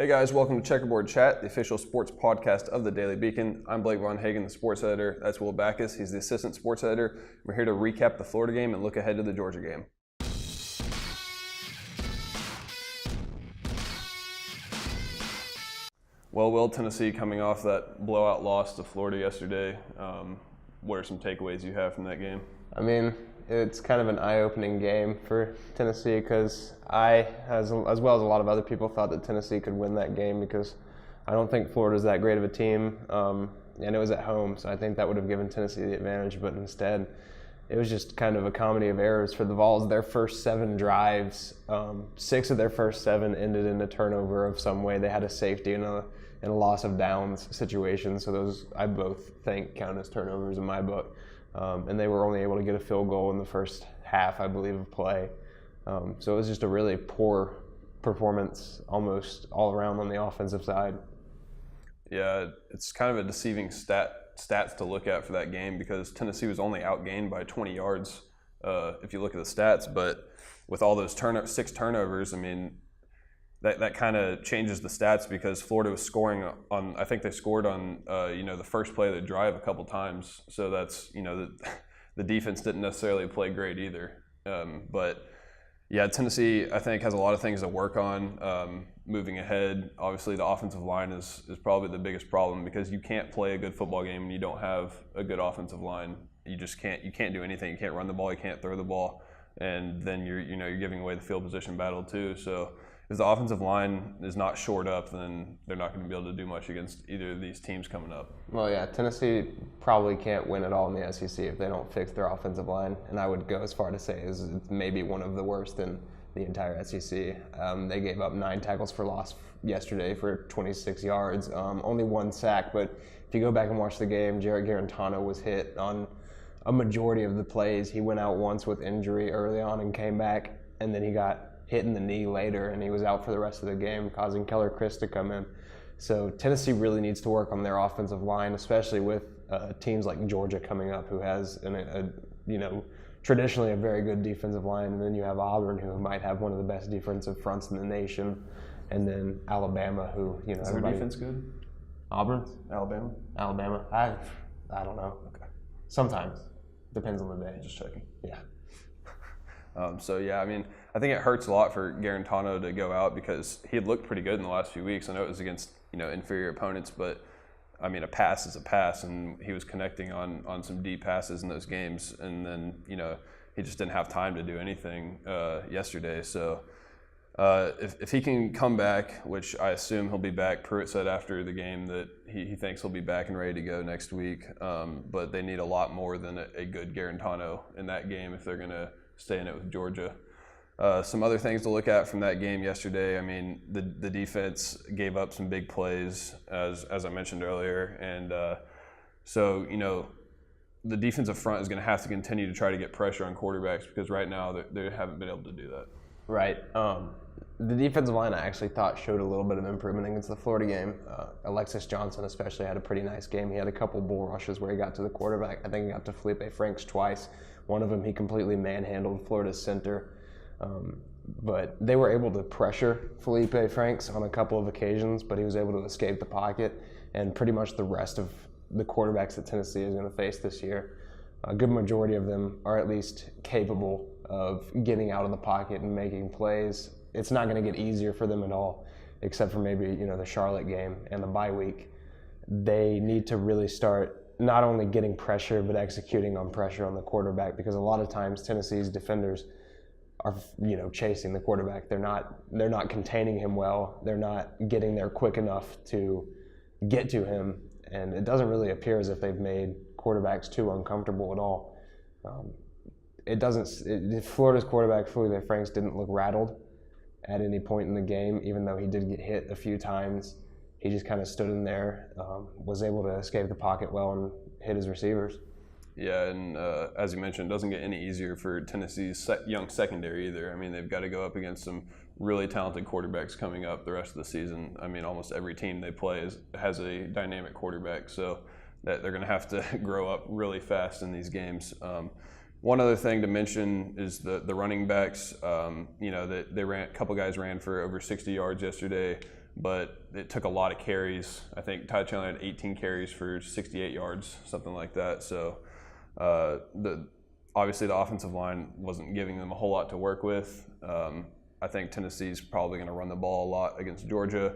Hey guys, welcome to Checkerboard Chat, the official sports podcast of the Daily Beacon. I'm Blake Von Hagen, the sports editor. That's Will Backus. He's the assistant sports editor. We're here to recap the Florida game and look ahead to the Georgia game. Well, Will, Tennessee coming off that blowout loss to Florida yesterday. What are some takeaways you have from that game? I mean, it's kind of an eye-opening game for Tennessee because I, as well as a lot of other people, thought that Tennessee could win that game because I don't think Florida's that great of a team, and it was at home, so I think that would have given Tennessee the advantage, but instead it was just kind of a comedy of errors for the Vols. Their first 7 drives, 6 of their first 7 ended in a turnover of some way. They had a safety and a loss of downs situation, so those I both think count as turnovers in my book. And they were only able to get a field goal in the first half, I believe, of play. So it was just a really poor performance almost all around on the offensive side. Yeah, it's kind of a deceiving stats to look at for that game because Tennessee was only outgained by 20 yards if you look at the stats. But with all those 6 turnovers, I mean, that kind of changes the stats because Florida was scoring on, I think they scored on, the first play of the drive a couple times. So that's, the defense didn't necessarily play great either. But yeah, Tennessee, I think, has a lot of things to work on moving ahead. Obviously, the offensive line is probably the biggest problem because you can't play a good football game when you don't have a good offensive line. You just can't do anything. You can't run the ball, you can't throw the ball, and then you're giving away the field position battle too. So if the offensive line is not shored up, then they're not going to be able to do much against either of these teams coming up. Well, yeah, Tennessee probably can't win at all in the SEC if they don't fix their offensive line, and I would go as far to say is it's maybe one of the worst in the entire SEC. They gave up 9 tackles for loss yesterday for 26 yards, only 1 sack, but if you go back and watch the game, Jarrett Guarantano was hit on a majority of the plays. He went out once with injury early on and came back, and then he got hit in the knee later, and he was out for the rest of the game, causing Keller Chris to come in. So Tennessee really needs to work on their offensive line, especially with teams like Georgia coming up, who has traditionally a very good defensive line, and then you have Auburn, who might have one of the best defensive fronts in the nation, and then Alabama, who is their defense good? Auburn, Alabama. I don't know. Okay. Sometimes depends on the day. Just checking. Yeah. So yeah, I mean, I think it hurts a lot for Guarantano to go out because he had looked pretty good in the last few weeks. I know it was against inferior opponents, but I mean, a pass is a pass, and he was connecting on some deep passes in those games, and then he just didn't have time to do anything yesterday. So if he can come back, which I assume he'll be back, Pruitt said after the game that he thinks he'll be back and ready to go next week, but they need a lot more than a good Guarantano in that game if they're going to stay in it with Georgia. Some other things to look at from that game yesterday. I mean, the defense gave up some big plays, as I mentioned earlier, and so the defensive front is going to have to continue to try to get pressure on quarterbacks because right now they haven't been able to do that. Right. The defensive line I actually thought showed a little bit of improvement against the Florida game. Alexis Johnson especially had a pretty nice game. He had a couple bull rushes where he got to the quarterback. I think he got to Felipe Franks twice. One of them he completely manhandled Florida's center. But they were able to pressure Felipe Franks on a couple of occasions, but he was able to escape the pocket, and pretty much the rest of the quarterbacks that Tennessee is going to face this year, a good majority of them are at least capable of getting out of the pocket and making plays. It's not going to get easier for them at all, except for maybe the Charlotte game and the bye week. They need to really start not only getting pressure, but executing on pressure on the quarterback, because a lot of times Tennessee's defenders are chasing the quarterback. They're not containing him well. They're not getting there quick enough to get to him, and it doesn't really appear as if they've made quarterbacks too uncomfortable at all. Florida's quarterback Felipe Franks didn't look rattled at any point in the game, even though he did get hit a few times. He just kind of stood in there, was able to escape the pocket well and hit his receivers. Yeah, and as you mentioned, it doesn't get any easier for Tennessee's young secondary either. I mean, they've got to go up against some really talented quarterbacks coming up the rest of the season. I mean, almost every team they play has a dynamic quarterback, so that they're going to have to grow up really fast in these games. One other thing to mention is the running backs. A couple guys ran for over 60 yards yesterday. but it took a lot of carries. I think Ty Chandler had 18 carries for 68 yards, something like that. So obviously the offensive line wasn't giving them a whole lot to work with. I think Tennessee's probably going to run the ball a lot against Georgia.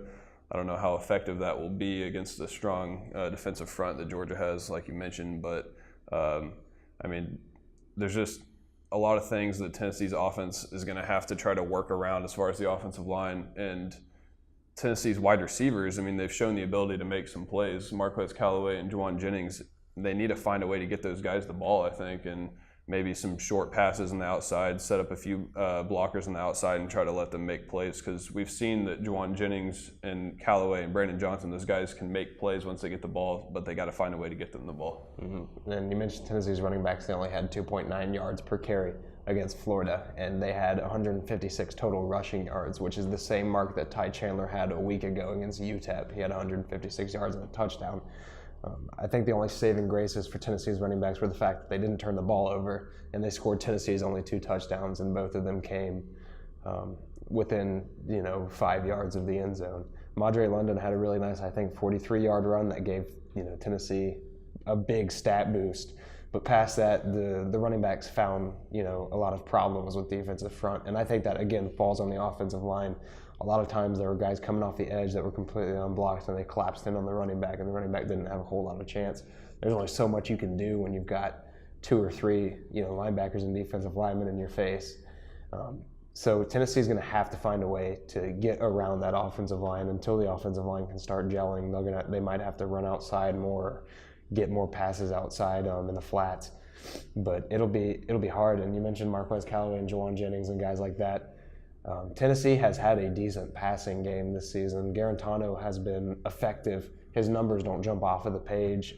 I don't know how effective that will be against the strong defensive front that Georgia has, like you mentioned. But, I mean, there's just a lot of things that Tennessee's offense is going to have to try to work around as far as the offensive line. And Tennessee's wide receivers, I mean, they've shown the ability to make some plays. Marquez Callaway and Juwan Jennings, they need to find a way to get those guys the ball, I think, and maybe some short passes on the outside, set up a few blockers on the outside and try to let them make plays, because we've seen that Juwan Jennings and Callaway and Brandon Johnson, those guys can make plays once they get the ball, but they got to find a way to get them the ball. Mm-hmm. And you mentioned Tennessee's running backs, they only had 2.9 yards per carry against Florida, and they had 156 total rushing yards, which is the same mark that Ty Chandler had a week ago against UTEP. He had 156 yards and a touchdown. I think the only saving graces for Tennessee's running backs were the fact that they didn't turn the ball over, and they scored Tennessee's only 2 touchdowns, and both of them came within 5 yards of the end zone. Madre London had a really nice, I think, 43-yard run that gave Tennessee a big stat boost. But past that, the running backs found a lot of problems with the defensive front, and I think that again falls on the offensive line. A lot of times there were guys coming off the edge that were completely unblocked, and they collapsed in on the running back, and the running back didn't have a whole lot of chance. There's only so much you can do when you've got 2 or 3 linebackers and defensive linemen in your face. So Tennessee's going to have to find a way to get around that offensive line. Until the offensive line can start gelling, they might have to run outside more, get more passes outside in the flats. But it'll be hard. And you mentioned Marquez Callaway and Juwan Jennings and guys like that. Tennessee has had a decent passing game this season. Garantano has been effective. His numbers don't jump off of the page.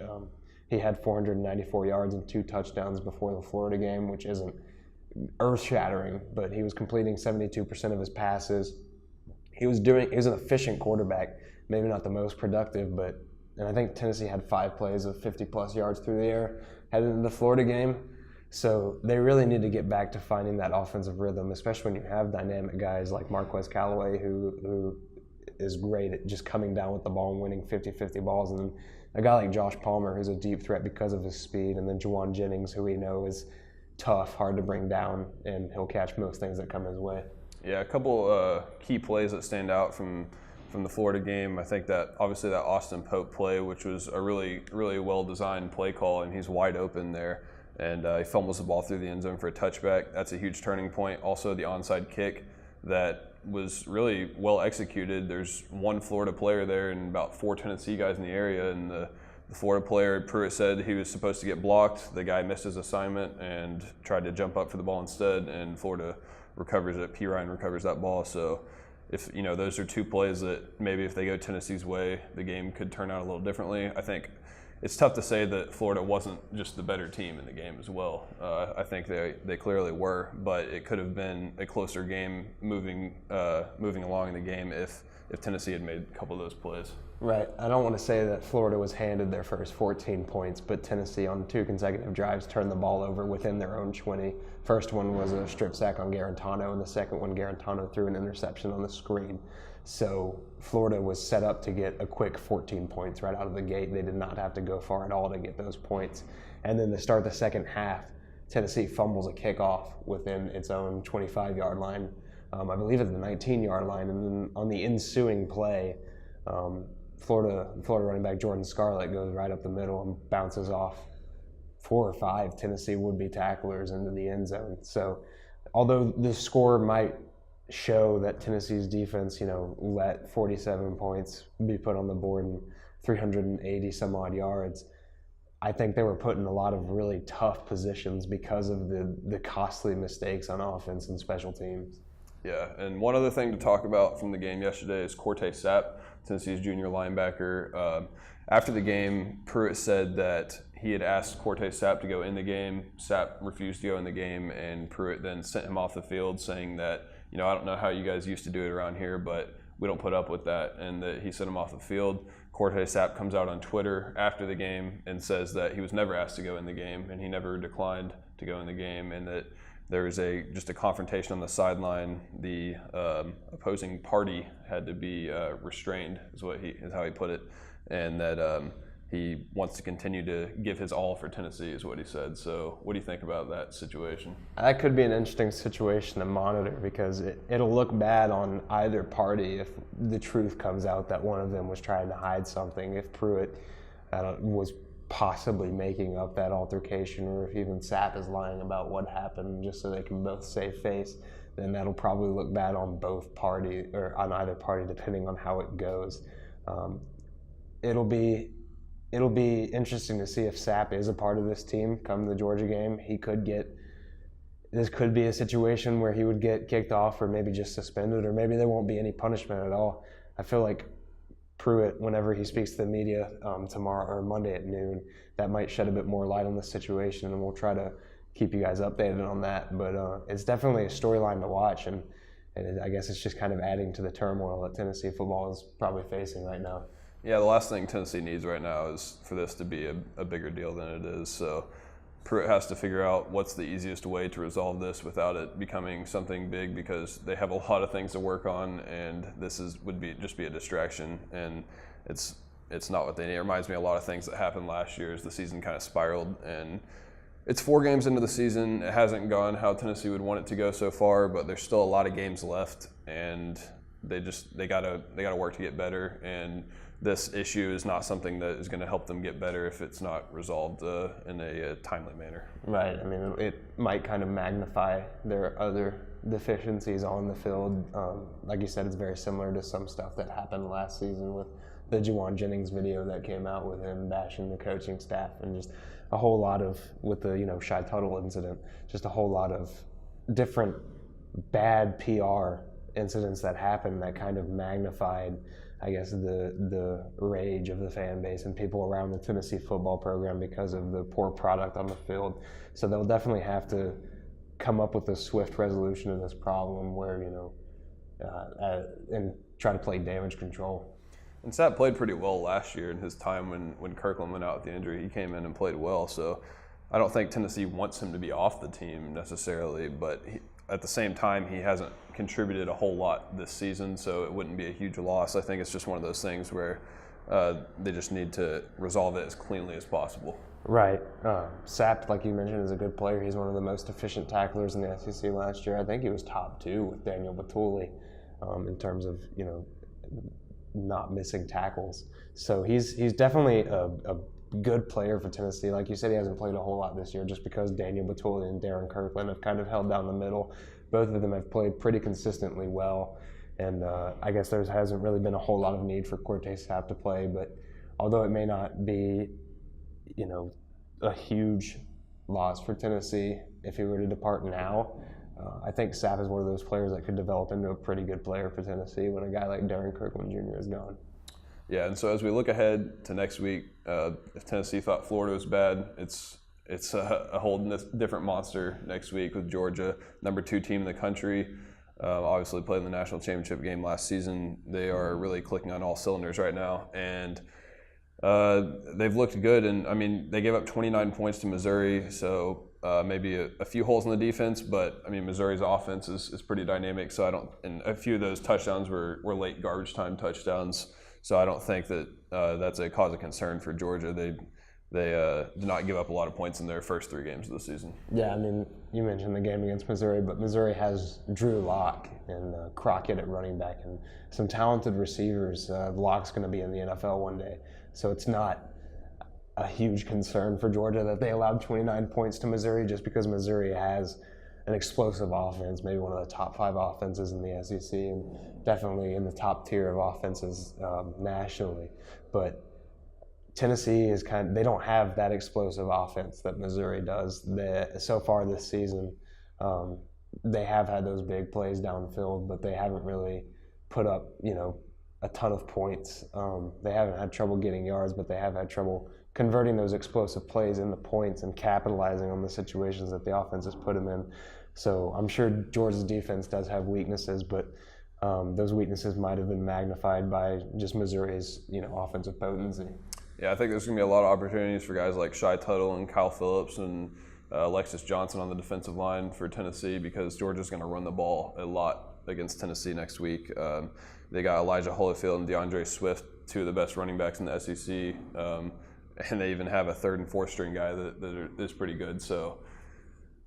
He had 494 yards and 2 touchdowns before the Florida game, which isn't earth-shattering, but he was completing 72% of his passes. He was an efficient quarterback, maybe not the most productive, and I think Tennessee had 5 plays of 50-plus yards through the air heading into the Florida game. So they really need to get back to finding that offensive rhythm, especially when you have dynamic guys like Marquez Callaway, who is great at just coming down with the ball and winning 50-50 balls, and then a guy like Josh Palmer, who's a deep threat because of his speed, and then Juwan Jennings, who we know is tough, hard to bring down, and he'll catch most things that come his way. Yeah, a couple key plays that stand out from the Florida game. I think that obviously that Austin Pope play, which was a really, really well-designed play call, and he's wide open there. And he fumbles the ball through the end zone for a touchback. That's a huge turning point. Also, the onside kick that was really well executed. There's one Florida player there and about 4 Tennessee guys in the area. And the Florida player, Pruitt, said he was supposed to get blocked. The guy missed his assignment and tried to jump up for the ball instead. And Florida recovers it. P. Ryan recovers that ball. So if those are 2 plays that maybe if they go Tennessee's way, the game could turn out a little differently. I think it's tough to say that Florida wasn't just the better team in the game as well. I think they clearly were, but it could have been a closer game moving along in the game if Tennessee had made a couple of those plays. Right. I don't want to say that Florida was handed their first 14 points, but Tennessee on 2 consecutive drives turned the ball over within their own 20. First one was a strip sack on Garantano, and the second one Garantano threw an interception on the screen. So Florida was set up to get a quick 14 points right out of the gate. They did not have to go far at all to get those points. And then to start the second half, Tennessee fumbles a kickoff within its own 25-yard line. I believe at the 19-yard line. And then on the ensuing play, Florida running back Jordan Scarlett goes right up the middle and bounces off 4 or 5 Tennessee would-be tacklers into the end zone. So although the score might show that Tennessee's defense, let 47 points be put on the board and 380 some odd yards, I think they were put in a lot of really tough positions because of the costly mistakes on offense and special teams. Yeah, and one other thing to talk about from the game yesterday is Cortez Sapp, Tennessee's junior linebacker. After the game, Pruitt said that he had asked Cortez Sapp to go in the game. Sapp refused to go in the game, and Pruitt then sent him off the field saying that, I don't know how you guys used to do it around here, but we don't put up with that, and that he sent him off the field. Cortez Sapp comes out on Twitter after the game and says that he was never asked to go in the game, and he never declined to go in the game, and that there was just a confrontation on the sideline. The opposing party had to be restrained, is how he put it, and that he wants to continue to give his all for Tennessee, is what he said. So, what do you think about that situation? That could be an interesting situation to monitor because it'll look bad on either party if the truth comes out that one of them was trying to hide something. If Pruitt was possibly making up that altercation, or if even Sapp is lying about what happened just so they can both save face, then that'll probably look bad on both parties or on either party, depending on how it goes. It'll be interesting to see if Sapp is a part of this team come the Georgia game. This could be a situation where he would get kicked off or maybe just suspended, or maybe there won't be any punishment at all. I feel like Pruitt, whenever he speaks to the media tomorrow or Monday at noon, that might shed a bit more light on the situation, and we'll try to keep you guys updated on that. But it's definitely a storyline to watch, and I guess it's just kind of adding to the turmoil that Tennessee football is probably facing right now. Yeah, the last thing Tennessee needs right now is for this to be a bigger deal than it is. So Pruitt has to figure out what's the easiest way to resolve this without it becoming something big, because they have a lot of things to work on, and this would just be a distraction, and it's not what they need. It reminds me of a lot of things that happened last year as the season kind of spiraled, and it's 4 games into the season. It hasn't gone how Tennessee would want it to go so far, but there's still a lot of games left, and they gotta work to get better, and this issue is not something that is going to help them get better if it's not resolved in a timely manner. Right. I mean, it might kind of magnify their other deficiencies on the field. Like you said, it's very similar to some stuff that happened last season with the Juwan Jennings video that came out with him bashing the coaching staff, and just a whole lot of, with the Shy Tuttle incident, just a whole lot of different bad PR incidents that happened that kind of magnified, I guess, the rage of the fan base and people around the Tennessee football program because of the poor product on the field. So they'll definitely have to come up with a swift resolution of this problem where, and try to play damage control. And Sapp played pretty well last year in his time when Kirkland went out with the injury. He came in and played well. So I don't think Tennessee wants him to be off the team necessarily, but at the same time, he hasn't contributed a whole lot this season, so it wouldn't be a huge loss. I think it's just one of those things where they just need to resolve it as cleanly as possible. Right. Sapp, like you mentioned, is a good player. He's one of the most efficient tacklers in the SEC last year. I think he was top 2 with Daniel Batuli in terms of not missing tackles. So he's definitely a good player for Tennessee. Like you said, he hasn't played a whole lot this year just because Daniel Batuli and Darren Kirkland have kind of held down the middle. Both of them have played pretty consistently well, and I guess there hasn't really been a whole lot of need for Cortez Sapp to play, but although it may not be, a huge loss for Tennessee if he were to depart now, I think Sapp is one of those players that could develop into a pretty good player for Tennessee when a guy like Darren Kirkland Jr. is gone. Yeah, and so as we look ahead to next week, if Tennessee thought Florida was bad, it's a whole different monster next week with Georgia, number 2 team in the country. Obviously played in the national championship game last season. They are really clicking on all cylinders right now, and they've looked good. And I mean, they gave up 29 points to Missouri, so maybe a few holes in the defense. But I mean, Missouri's offense is pretty dynamic. So and a few of those touchdowns were late garbage time touchdowns. So I don't think that that's a cause of concern for Georgia. They did not give up a lot of points in their first 3 games of the season. Yeah, I mean, you mentioned the game against Missouri, but Missouri has Drew Lock and Crockett at running back and some talented receivers. Lock's going to be in the NFL one day, so it's not a huge concern for Georgia that they allowed 29 points to Missouri, just because Missouri has an explosive offense, maybe one of the top 5 offenses in the SEC, and definitely in the top tier of offenses nationally. But Tennessee they don't have that explosive offense that Missouri does. So far this season, they have had those big plays downfield, but they haven't really put up, a ton of points. They haven't had trouble getting yards, but they have had trouble converting those explosive plays into points and capitalizing on the situations that the offense has put them in. So I'm sure Georgia's defense does have weaknesses, but those weaknesses might have been magnified by just Missouri's, offensive potency. Yeah, I think there's going to be a lot of opportunities for guys like Shy Tuttle and Kyle Phillips and Alexis Johnson on the defensive line for Tennessee because Georgia's going to run the ball a lot against Tennessee next week. They got Elijah Holyfield and DeAndre Swift, two of the best running backs in the SEC, and they even have a third and fourth string guy that is pretty good. So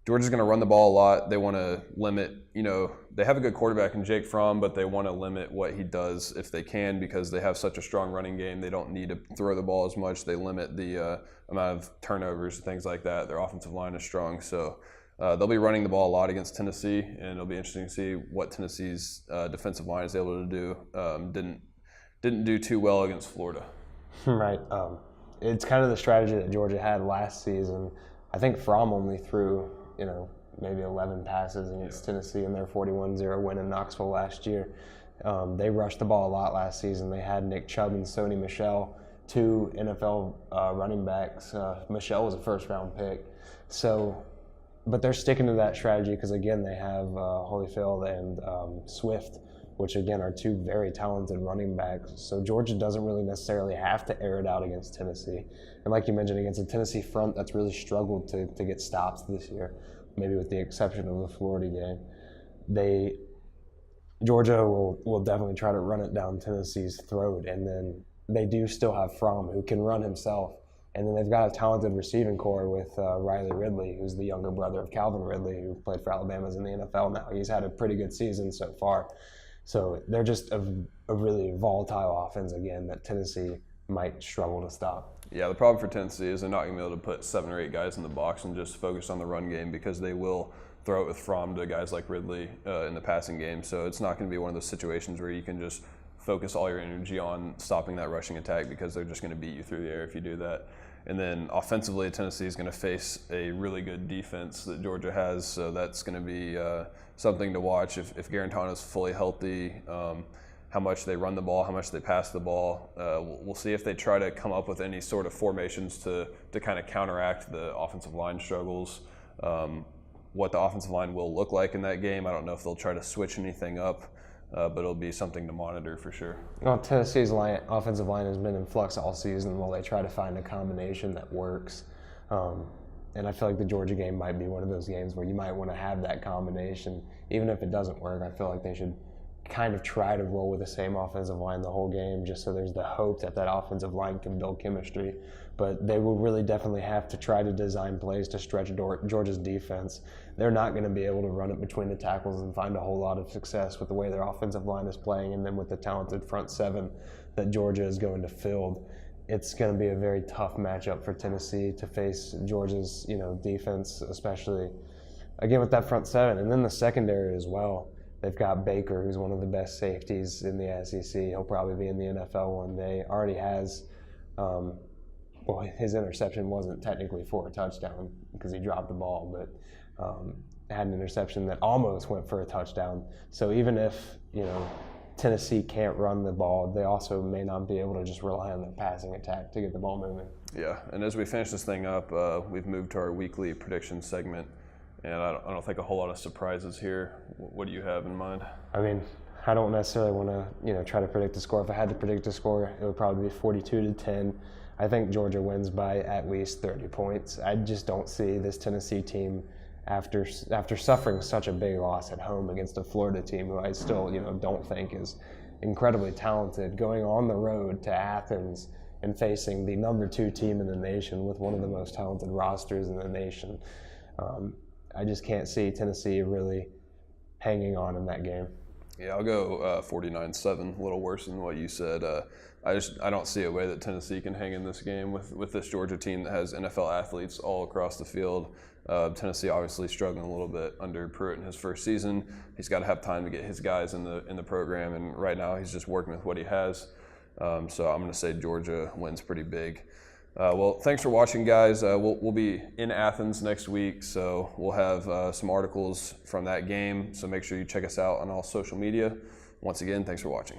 Georgia's going to run the ball a lot. They want to limit, they have a good quarterback in Jake Fromm, but they want to limit what he does if they can because they have such a strong running game. They don't need to throw the ball as much. They limit the amount of turnovers and things like that. Their offensive line is strong. So they'll be running the ball a lot against Tennessee, and it'll be interesting to see what Tennessee's defensive line is able to do. Didn't do too well against Florida. Right. It's kind of the strategy that Georgia had last season. I think Fromm only threw, maybe 11 passes against Tennessee in their 41-0 win in Knoxville last year. They rushed the ball a lot last season. They had Nick Chubb and Sony Michel, two NFL running backs. Michel was a first-round pick. But they're sticking to that strategy because, again, they have Holyfield and Swift, which, again, are two very talented running backs. So Georgia doesn't really necessarily have to air it out against Tennessee. And like you mentioned, against a Tennessee front that's really struggled to get stops this year, maybe with the exception of the Florida game, Georgia will definitely try to run it down Tennessee's throat. And then they do still have Fromm, who can run himself. And then they've got a talented receiving core with Riley Ridley, who's the younger brother of Calvin Ridley, who played for Alabama's in the NFL now. He's had a pretty good season so far. So they're just a really volatile offense, again, that Tennessee might struggle to stop. Yeah, the problem for Tennessee is they're not going to be able to put 7 or 8 guys in the box and just focus on the run game because they will throw it with Fromm to guys like Ridley in the passing game. So it's not going to be one of those situations where you can just focus all your energy on stopping that rushing attack because they're just going to beat you through the air if you do that. And then offensively, Tennessee is going to face a really good defense that Georgia has, so that's going to be something to watch. If Garantano is fully healthy, how much they run the ball, how much they pass the ball. We'll see if they try to come up with any sort of formations to kind of counteract the offensive line struggles. What the offensive line will look like in that game, I don't know if they'll try to switch anything up. But it'll be something to monitor for sure. Well, Tennessee's offensive line has been in flux all season while they try to find a combination that works. And I feel like the Georgia game might be one of those games where you might want to have that combination. Even if it doesn't work, I feel like they should kind of try to roll with the same offensive line the whole game just so there's the hope that that offensive line can build chemistry. But they will really definitely have to try to design plays to stretch Georgia's defense. They're not going to be able to run it between the tackles and find a whole lot of success with the way their offensive line is playing and then with the talented front seven that Georgia is going to field. It's going to be a very tough matchup for Tennessee to face Georgia's, defense, especially, again, with that front seven. And then the secondary as well. They've got Baker, who's one of the best safeties in the SEC. He'll probably be in the NFL one day. Already has, his interception wasn't technically for a touchdown because he dropped the ball, but had an interception that almost went for a touchdown. So even if, Tennessee can't run the ball, they also may not be able to just rely on their passing attack to get the ball moving. Yeah, and as we finish this thing up, we've moved to our weekly prediction segment. And I don't think a whole lot of surprises here. What do you have in mind? I mean, I don't necessarily want to, try to predict the score. If I had to predict a score, it would probably be 42-10. I think Georgia wins by at least 30 points. I just don't see this Tennessee team after suffering such a big loss at home against a Florida team who I still, don't think is incredibly talented, going on the road to Athens and facing the number 2 team in the nation with one of the most talented rosters in the nation. I just can't see Tennessee really hanging on in that game. Yeah, I'll go 49-7, a little worse than what you said. I don't see a way that Tennessee can hang in this game with this Georgia team that has NFL athletes all across the field. Tennessee obviously struggling a little bit under Pruitt in his first season. He's got to have time to get his guys in the program, and right now he's just working with what he has. So I'm going to say Georgia wins pretty big. Well, thanks for watching, guys. We'll be in Athens next week, so we'll have some articles from that game. So make sure you check us out on all social media. Once again, thanks for watching.